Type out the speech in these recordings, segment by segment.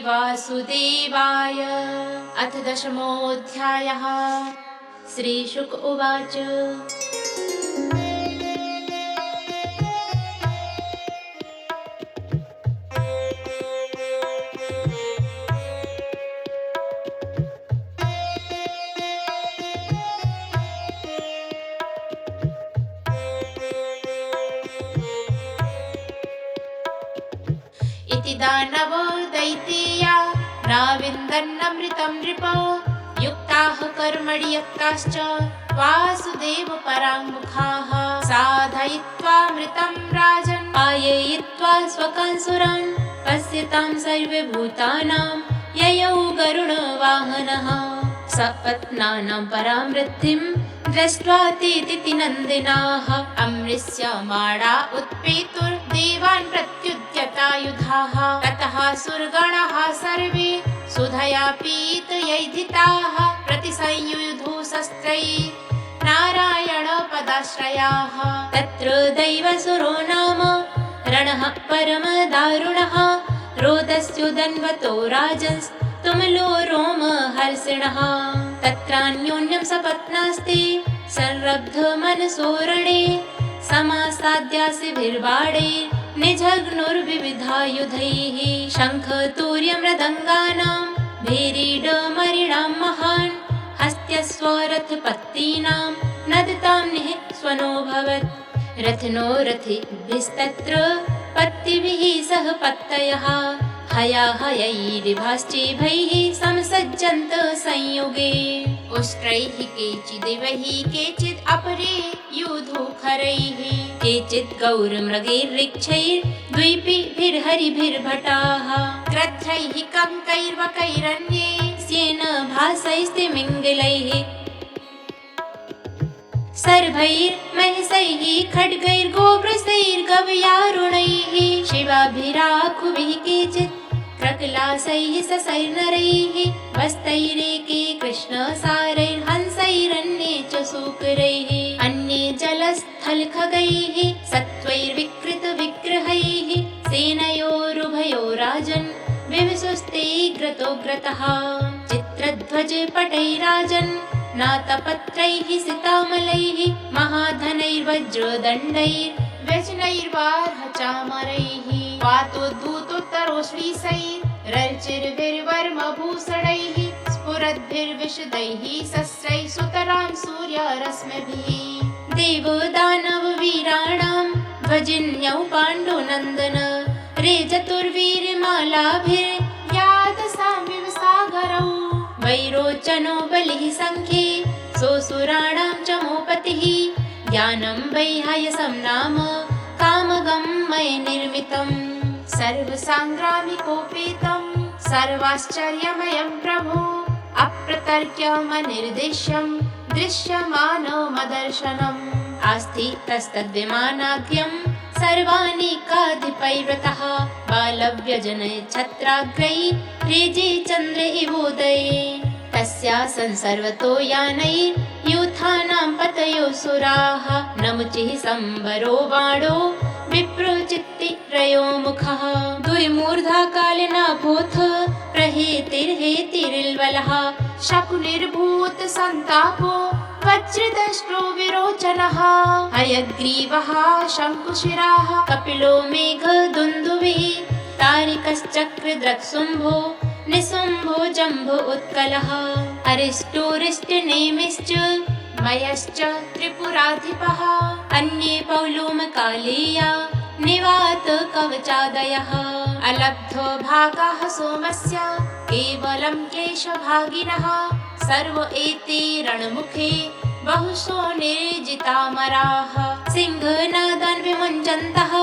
वासुदेवाय। अथ दशमोऽध्यायः। श्रीशुक उवाच। इति दानवो दैतेया नाविन्दन्नमृतं नृप। युक्ताः कर्मणि यत्ताश्च वासुदेव पराङ्मुखाः। साधयित्वामृतं राजन् आययित्वा स्वकांसुरान्। पश्यतां सर्वे भूतानां ययौ गरुडवाहनः। सपत्नानां परामृद्धिं दृष्ट्वा ते नन्दिनाः। अमृष्यमाणा उत्पेतुर्देवान् प्रत्युद्यतायुधाः। ततः सुरगणाः सर्वे सुधया पीतयैधिताः। प्रतिसंयुधु शस्त्रैः नारायणपदाश्रयाः। तत्र दैवसुरो नाम रणः परमदारुणः। रोदस्युदन्वतो राजन्स्तुमलो रोमहर्षिणः। तत्रान्योन्यं सपत्नास्ते संरब्धमनसोरणे। समासाद्यासिभिर्बाणे निजघ्नुर्विविधायुधैः। शङ्खतूर्यमृदङ्गानां भेरीडमरिणां महान्। हस्त्यस्वरथपत्तीनां नदतां निःस्वनोऽभवत्। रथनो रथिभिस्तत्र पत्तिभिः सह पत्तयः। हयाहयैरिभाश्चैभैः समसज्जन्त संयुगे। उष्ट्रैः केचिदिवैः केचिद् अपरे यूधुखरैः। केचिद् गौरमृगैर्वृक्षैर्द्वीपिभिर्हरिभिर्भटाः। ग्रध्रैः कङ्कैर्वकैरन्ये स्येनभासैस्तिमिङ्गलैः। सर्वैर्महिषैः खड्गैर्गोवृषैर्गवयारुणैः। शिवाभिराखुभिः केचित् क्रकलासैः ससैर्नरैः। वस्तैरेके कृष्णसारैर्हंसैरन्ये च सूकरैः। अन्ये जलस्थलखगैः सत्त्वैर्विकृतविग्रहैः। सेनयोरुभयोराजन् विविशुस्ते ग्रतोग्रतः। चित्रध्वजपटैराजन् नातपत्रैः सितामलैः। महाधनैर्वज्रदण्डैर्व्यजनैर्वार्हचामरैः। वातोद्धूतोत्तरोश्रीशैर्रचिर्भिर्वर्मभूषणैः। स्फुरद्भिर्विशदैः शस्त्रैः सुतरां सूर्यरश्मिभिः। देवदानववीराणां ध्वजिन्यौ पाण्डुनन्दन। रेजतुर्वीरमालाभिर्यातसां विवसागरौ। वैरोचनो बलिः सङ्ख्ये सोऽसुराणां च मोपतिः। ज्ञानं वैहायसं नाम कामगं मय निर्मितम्। सर्वसाङ्ग्रामिकोपेतं सर्वाश्चर्यमयं प्रभो। अप्रतर्क्यमनिर्देश्यं दृश्यमानमदर्शनम्। आस्थितस्तद्विमानाख्यं सर्वानेकाधिपैर्व्रतः। बालव्यजनच्छत्राग्रैः रेजे चन्द्रे इवोदये। तस्यासन् सर्वतो यानैर्यूथानां पतयो सुराः। नमुचिः संवरो बाणो विप्रचित्तिरयो मुखः। द्विमूर्धाकालनाभोऽथ प्रहेतिर्हेतिरिल्बलः। शकुनिर्भूतसन्तापो वज्रदंष्ट्रो विरोचनः। हयग्रीवः शङ्कुशिराः कपिलो मेघदुन्दुभिः। तारिकश्चक्रदृक्शुम्भो निशुम्भो जम्भो उत्कलः। अरिष्टोरिष्टनेमिश्च मयश्च त्रिपुराधिपः। अन्ये पौलोमकालेया निवातकवचादयः। अलब्धो भागाः सोमस्य केवलं क्लेशभागिनः। सर्व एते रणमुखे बहुशो निर्जितामराः। सिंहनादान् विमुञ्चन्तः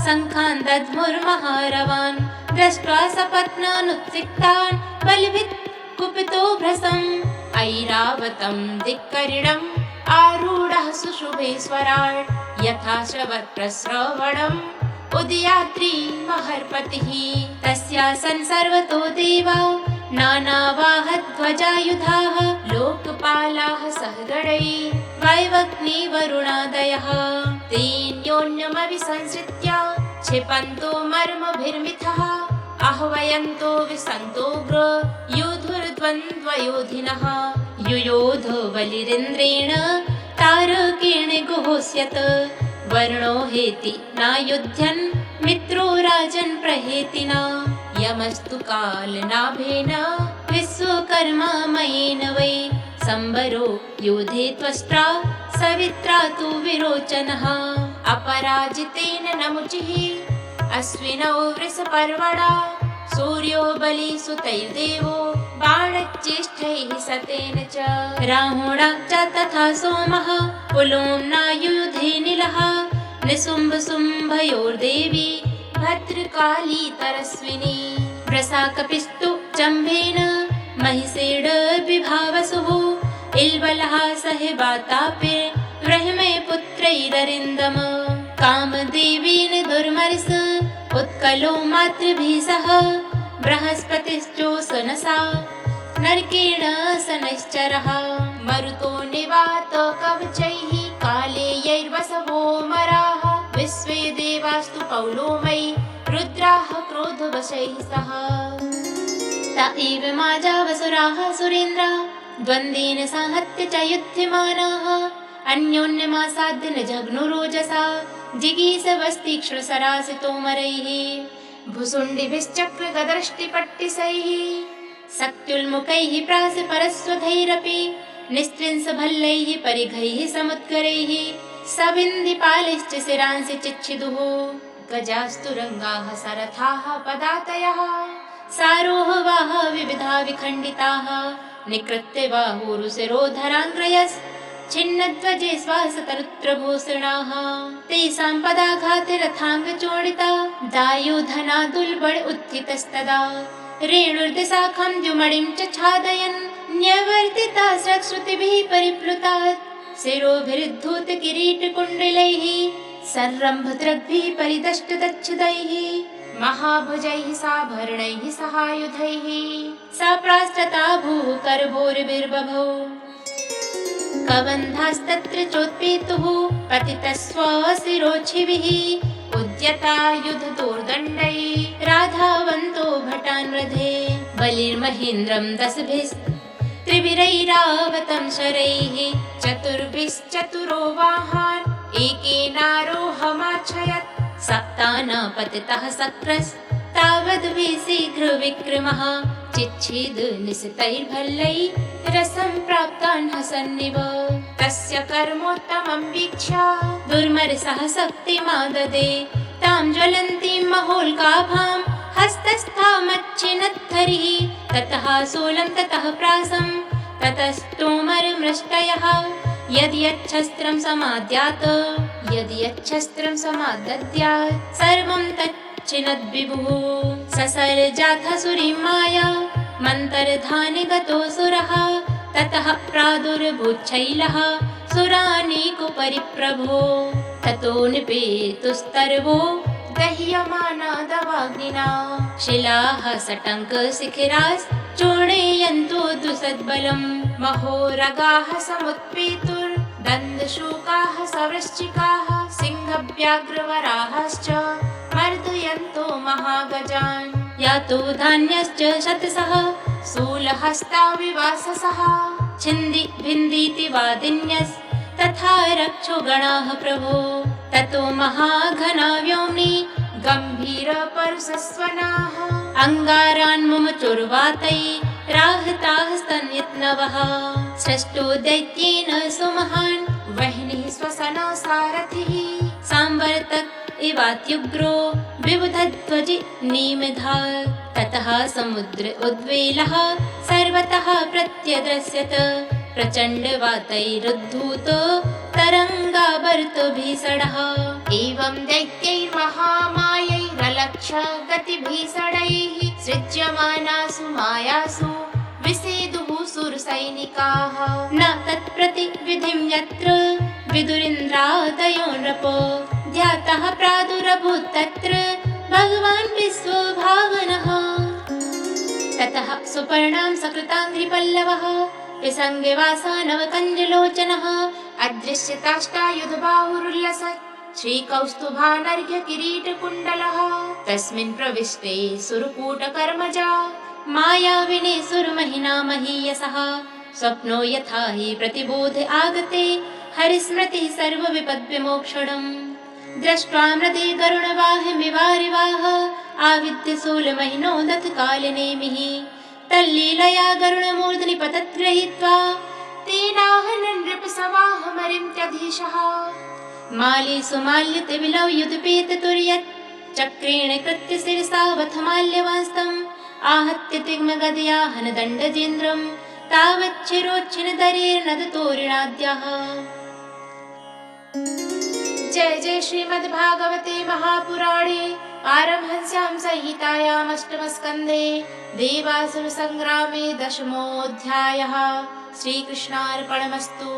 शङ्खान् दध्मुर्महारवान्। दृष्ट्वा सपत्नानुत्सिक्तान् बलभित् कुपितो भ्रशम्। ऐरावतं दिक्करिणम् आरूढः सुशुभेश्वराट्। यथा श्रवत्प्रश्रवणम् उदयाद्रि महर्पतिः। तस्यासन् सर्वतो देवा नानावाहध्वजायुधाः। लोकपालाः सहगणैः वायवग्निवरुणादयः। तेन्योन्यमभिसंसृत्य क्षिपन्तो मर्मभिर्मिथः। अह आह्वयन्तो विसन्तोग्र योधुर्द्वन्द्वयोधिनः युयोध बलिरिन्द्रेण तारकेण गुहोष्यत वर्णो हेति नायुध्यन् मित्रो राजन् प्रहेतिना यमस्तु कालनाभेन विश्वकर्मा मयेन वै संवरो योधे त्वष्ट्रा सवित्रा तु विरोचनः अपराजितेन नमुचिः अश्विनौ वृषपर्वणा सूर्यो बलिसुतैर्देवो बाणज्येष्ठैः सतेन च राहुणा च तथा सोमः पुलोम्नायुधे निलः निशुम्भशुम्भयोर्देवी भद्रकाली तरस्विनी वृषाकपिस्तु जम्भेन महिषेण विभावसुः इल्बलः सहिबातापिर्ब्रह्मे पुत्रैररिन्दम कामदेवेन दुर्मर्ष उत्कलो मातृभिः सह बृहस्पतिश्चोषनसा नरकेण शनैश्चरः मरुतो निवात कवचैः कालेयैर्वसवो मराः विश्वे देवास्तु पौलोमयी रुद्राः क्रोधवशैः सह त एव माजावसुराः सुरेन्द्रा द्वन्द्वेन सांहत्य च युध्यमानाः अन्योन्यमासाद्य न जघ्नुरोजसा जिगीषवस्तीक्ष्णसरासितोमरैः भुसुण्डिभिश्चक्रगदृष्टिपट्टिसैः शक्त्युल्मुखैः प्रासपरस्वधैरपि निस्त्रिंशभल्लैः परिघैः समुद्गरैः सविन्दिपालैश्च शिरांसि चिच्छिदुः गजास्तु रङ्गाः सरथाः पदातयः सारोहवाः विविधा विखण्डिताः निकृत्य बाहुरुशिरोधराङ्ग्रयश्छिन्नध्वजे श्वासतरुत्रभूषणाः तेषां पदाघाते रथाङ्गचोडिता दायुधनादुल्बण उत्थितस्तदा रेणुर्दिशाखं द्युमणिं च छादयन् न्यवर्तिता श्रुतिभिः परिप्लुता शिरोभिरुद्धूतकिरीटकुण्डलैः सर्रम्भद्रग्भिः परिदष्टदच्छदैः महाभुजैः साभरणैः सहायुधैः सा प्रास्तता भूः करभोरभिर्बभौ कबन्धास्तत्र चोत्पेतुः पतितस्वशिरोच्छिभिः उद्यता युद्धदोर्दण्डैः राधावन्तो भटान् रथे बलिर्महेन्द्रं दशभिस्त्रिभिरैरावतं शरैः चतुर्भिश्चतुरो वाहान् एकेनारोहमाच्छयत् सप्ताना पतितः शक्रस्तावद्भिशीघ्रविक्रमः चिच्छेद निशितैर्भल्लैः रसं प्राप्तान् हसन्निव तस्य कर्मोत्तमं वीक्ष्य दुर्मर्षः शक्तिमाददे तां ज्वलन्तीं महोल्काभां हस्तस्थामच्छिनद्धरिः ततः शूलं ततः प्रासं ततस्तोमरमृष्टयः यद्यच्छस्त्रं समादद्यात् सर्वं तच्छिनद्विभुः ससर्जाथसुरीं माया मन्तर्धानि गतोऽसुरः ततः प्रादुर्भूच्छैलः सुरानीकुपरिप्रभो ततो निपेतुस्तर्वो दह्यमानादवाग्निना शिलाः सटङ्कशिखिराश्चूर्णयन्तो दुसद्बलम् महोरगाः समुत्पेतुर्दन्दशूकाः सवृश्चिकाः सिंहव्याघ्रवराहश्च मर्दयन्तो महागजान् यातो धान्यश्च शतशः शूलहस्ता विवाससः छिन्दी भिन्दीति वादिन्यस्तथा रक्षोगणाः प्रभो ततो महाघना व्योम्नि गम्भीरपरुषस्वनाः अङ्गारान् मुमुचुर्वातैराहताः स्तन्यत्नवः सृष्टो दैत्येन सुमहान् वह्निः श्वसनो सारथिः सांवर्तक इवात्युग्रो विबुधध्वजि निमेधा ततः समुद्र उद्वेलः सर्वतः प्रत्यदृश्यत प्रचण्डवातैरुद्धूतो तरङ्गावर्तभीषणः एवं दैत्यैर्महामायैरलक्ष्य गतिभीषणैः सृज्यमानासु मायासु विसेदुः सुरसैनिकाः न तत्प्रतिविधिं यत्र विदुरिन्द्रादयो नृपो ध्यातः प्रादुरभूत्तत्र भगवान् विश्वभावनः ततः सुपर्णां सकृताङ्घ्रिपल्लवः विसङ्गवासा नवकञ्जलोचनः अदृश्यताष्टायुधबाहुरुल्लसत् श्रीकौस्तुभानर्घ्यकिरीटकुण्डलः तस्मिन् प्रविष्टे सुरकूटकर्मजा मायाविने सुरमहिना महीयसः स्वप्नो यथा हि प्रतिबोधे आगते हरिस्मृतिः सर्वविपद्विमोक्षणम् दृष्ट्वा मृते गरुणवाहमिवारिवाह आविद्य शूलमहिनो दत्तकालनेमिः तल्लीलया गरुणमूर्धनि पतद्गृहीत्वा तेनाहनन् नृपसवाहमरिन्त्यधीशः माली सुमाल्यते विलौ युधपेततुर्यत् चक्रेण कृत्य शिरसावथ माल्यवांस्तम् आहत्य तिग्मगदयाहन दण्डजेन्द्रम् तावच्छिरोच्छिनदरेर्नदतोरिणाद्यः। जय जय श्रीमद्भागवते महापुराणे पारमहंस्यां संहितायामष्टमस्कन्धे देवासुरसङ्ग्रामे दशमोऽध्यायः। श्रीकृष्णार्पणमस्तु।